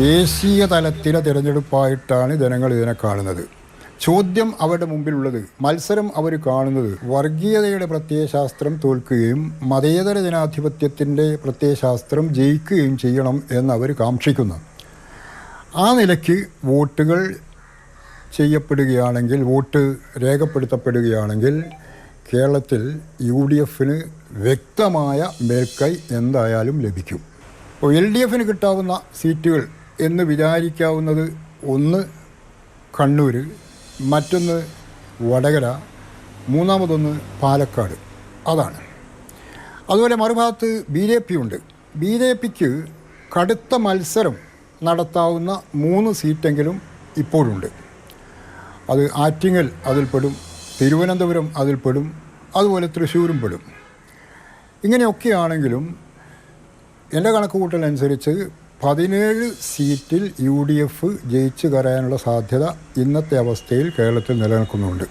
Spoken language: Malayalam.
ദേശീയ തലത്തിലെ തിരഞ്ഞെടുപ്പായിട്ടാണ് ജനങ്ങൾ ഇതിനെ കാണുന്നത്. ചോദ്യം അവരുടെ മുമ്പിലുള്ളത്, മത്സരം അവർ കാണുന്നത് വർഗീയതയുടെ പ്രത്യയശാസ്ത്രം തോൽക്കുകയും മതേതര ജനാധിപത്യത്തിൻ്റെ പ്രത്യയശാസ്ത്രം ജയിക്കുകയും ചെയ്യണം എന്നവർ കാക്ഷിക്കുന്നു. ആ നിലയ്ക്ക് വോട്ടുകൾ ചെയ്യപ്പെടുകയാണെങ്കിൽ, വോട്ട് രേഖപ്പെടുത്തപ്പെടുകയാണെങ്കിൽ കേരളത്തിൽ UDFന് വ്യക്തമായ മേൽക്കൈ എന്തായാലും ലഭിക്കും. അപ്പോൾ LDFന് കിട്ടാവുന്ന സീറ്റുകൾ എന്ന് വിചാരിക്കാവുന്നത് ഒന്ന് കണ്ണൂർ, മറ്റൊന്ന് വടകര, മൂന്നാമതൊന്ന് പാലക്കാട്. അതാണ്. അതുപോലെ മറുഭാഗത്ത് BJP ഉണ്ട്. BJPക്ക് കടുത്ത മത്സരം നടത്താവുന്ന 3 സീറ്റെങ്കിലും ഇപ്പോഴുണ്ട്. അത് ആറ്റിങ്ങൽ അതിൽപ്പെടും, തിരുവനന്തപുരം അതിൽപ്പെടും, അതുപോലെ തൃശ്ശൂരും പെടും. ഇങ്ങനെയൊക്കെയാണെങ്കിലും എൻ്റെ കണക്കുകൂട്ടലനുസരിച്ച് 17 സീറ്റിൽ UDF ജയിച്ചു കയറാനുള്ള സാധ്യത ഇന്നത്തെ അവസ്ഥയിൽ കേരളത്തിൽ നിലനിൽക്കുന്നുണ്ട്.